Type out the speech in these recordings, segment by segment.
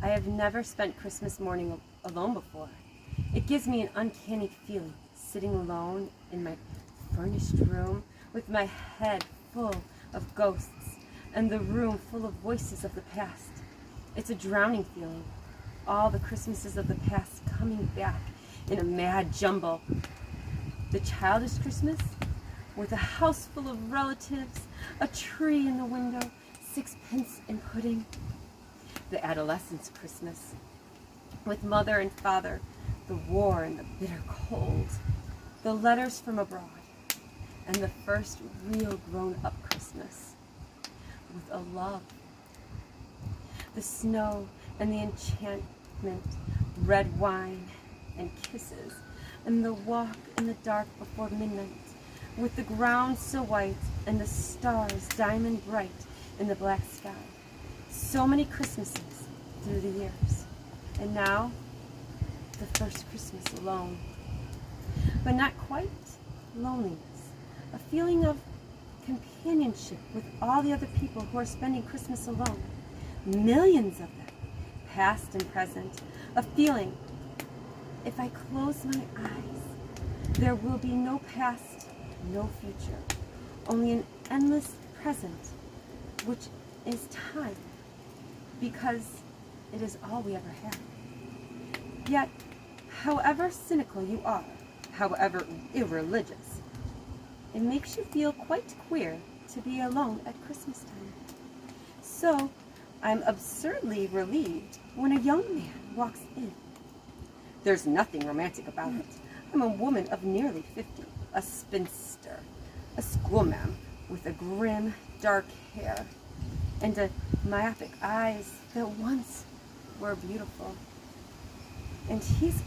I have never spent Christmas morning alone before. It gives me an uncanny feeling, sitting alone in my furnished room with my head full of ghosts and the room full of voices of the past. It's a drowning feeling, all the Christmases of the past coming back in a mad jumble. The childish Christmas, with a house full of relatives, a tree in the window, sixpence in pudding. The adolescent's Christmas, with mother and father, the war and the bitter cold, the letters from abroad, and the first real grown-up Christmas, with a love. The snow and the enchantment, red wine and kisses, and the walk in the dark before midnight, with the ground so white and the stars diamond bright in the black sky. So many Christmases through the years, and now the first Christmas alone. But not quite loneliness, a feeling of companionship with all the other people who are spending Christmas alone. Millions of them, past and present, a feeling, if I close my eyes, there will be no past, no future, only an endless present, which is time, because it is all we ever have. Yet, however cynical you are, however irreligious, it makes you feel quite queer to be alone at Christmas time. So, I'm absurdly relieved when a young man walks in. There's nothing romantic about it. I'm a woman of nearly 50, a spinster, a schoolma'am with a grim, dark hair, and a myopic eyes that once were beautiful. And he's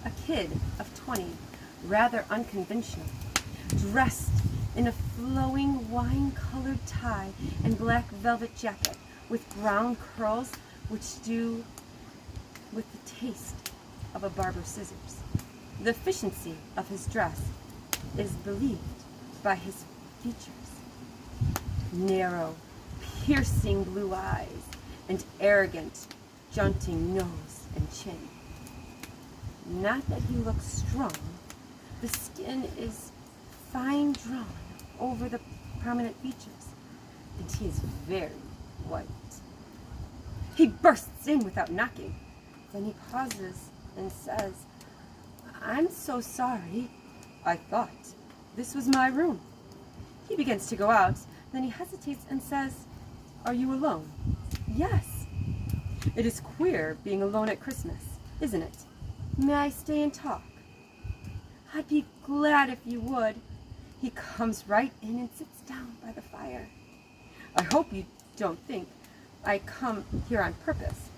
a kid of 20, rather unconventional, dressed in a flowing wine-colored tie and black velvet jacket with brown curls which do with the taste of a barber's scissors. The efficiency of his dress is believed by his features. Narrow, piercing blue eyes, and arrogant, jaunting nose and chin. Not that he looks strong. The skin is fine drawn over the prominent features, and he is very white. He bursts in without knocking. Then he pauses and says, "I'm so sorry. I thought this was my room." He begins to go out. Then he hesitates and says, "Are you alone?" "Yes." "It is queer being alone at Christmas, isn't it? May I stay and talk?" "I'd be glad if you would." He comes right in and sits down by the fire. "I hope you don't think I come here on purpose.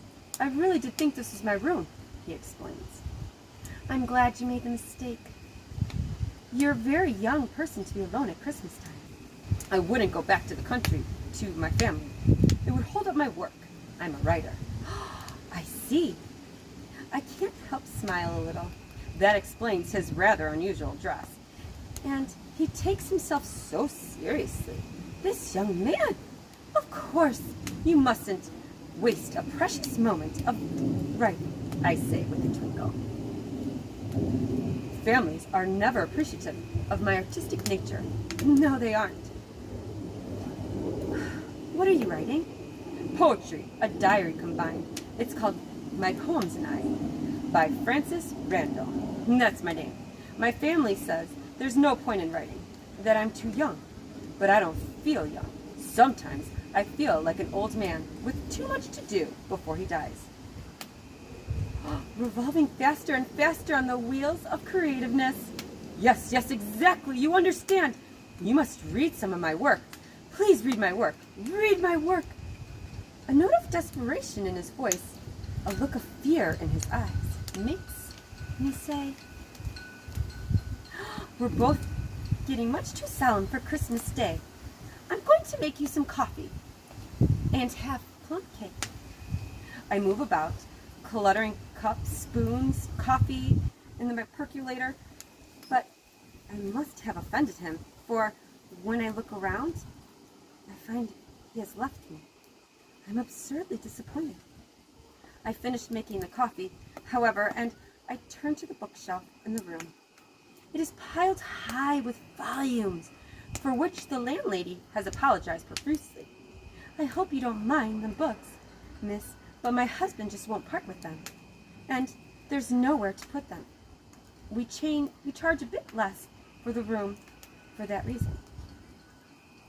I really did think this was my room," he explains. "I'm glad you made the mistake. You're a very young person to be alone at Christmas time." "I wouldn't go back to the country, to my family. It would hold up my work. I'm a writer." "I see." I can't help smile a little. That explains his rather unusual dress. And he takes himself so seriously. This young man! Of course, you mustn't waste a precious moment of writing, I say with a twinkle. Families are never appreciative of my artistic nature. No, they aren't. "What are you writing?" "Poetry, a diary combined. It's called My Poems and I, by Francis Randall. That's my name. My family says there's no point in writing, that I'm too young. But I don't feel young. Sometimes I feel like an old man with too much to do before he dies." Revolving faster and faster on the wheels of creativeness. Yes, exactly. You understand. You must read some of my work. Please read my work. Read my work. A note of desperation in his voice, a look of fear in his eyes, makes me say, "We're both getting much too solemn for Christmas Day. I'm going to make you some coffee and have plum cake." I move about, cluttering cups, spoons, coffee in the percolator, but I must have offended him, for when I look around, I find he has left me. I'm absurdly disappointed. I finished making the coffee, however, and I turned to the bookshelf in the room. It is piled high with volumes, for which the landlady has apologized profusely. I hope you don't mind the books, miss, but my husband just won't part with them, and there's nowhere to put them. We charge a bit less for the room for that reason.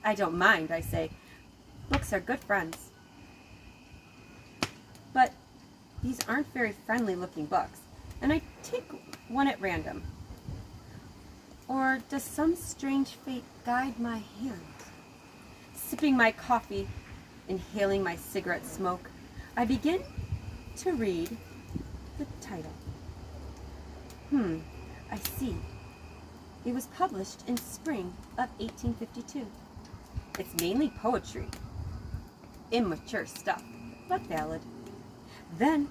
I don't mind, I say. Books are good friends. But these aren't very friendly-looking books, and I take one at random. Or does some strange fate guide my hand? Sipping my coffee, inhaling my cigarette smoke, I begin to read the title. I see. It was published in spring of 1852. It's mainly poetry. Immature stuff, but valid. Then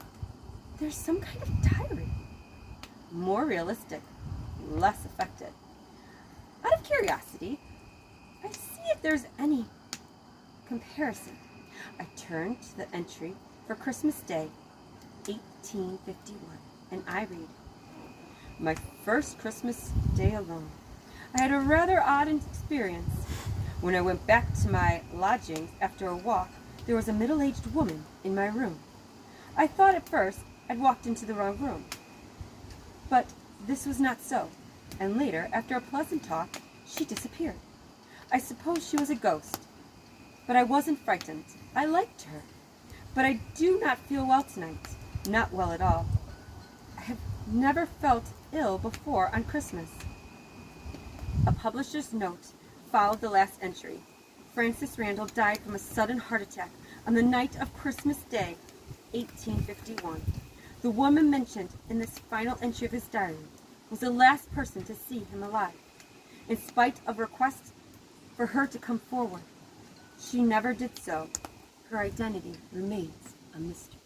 there's some kind of tirade. More realistic, less affected. Out of curiosity, I see if there's any comparison. I turn to the entry for Christmas Day, 1851, and I read, "My first Christmas Day alone. I had a rather odd experience. When I went back to my lodgings after a walk, there was a middle-aged woman in my room. I thought at first I'd walked into the wrong room. But this was not so, and later, after a pleasant talk, she disappeared. I suppose she was a ghost, but I wasn't frightened. I liked her. But I do not feel well tonight, not well at all. I have never felt ill before on Christmas." A publisher's note followed the last entry. Francis Randall died from a sudden heart attack on the night of Christmas Day, 1851. The woman mentioned in this final entry of his diary was the last person to see him alive. In spite of requests for her to come forward, she never did so. Her identity remains a mystery.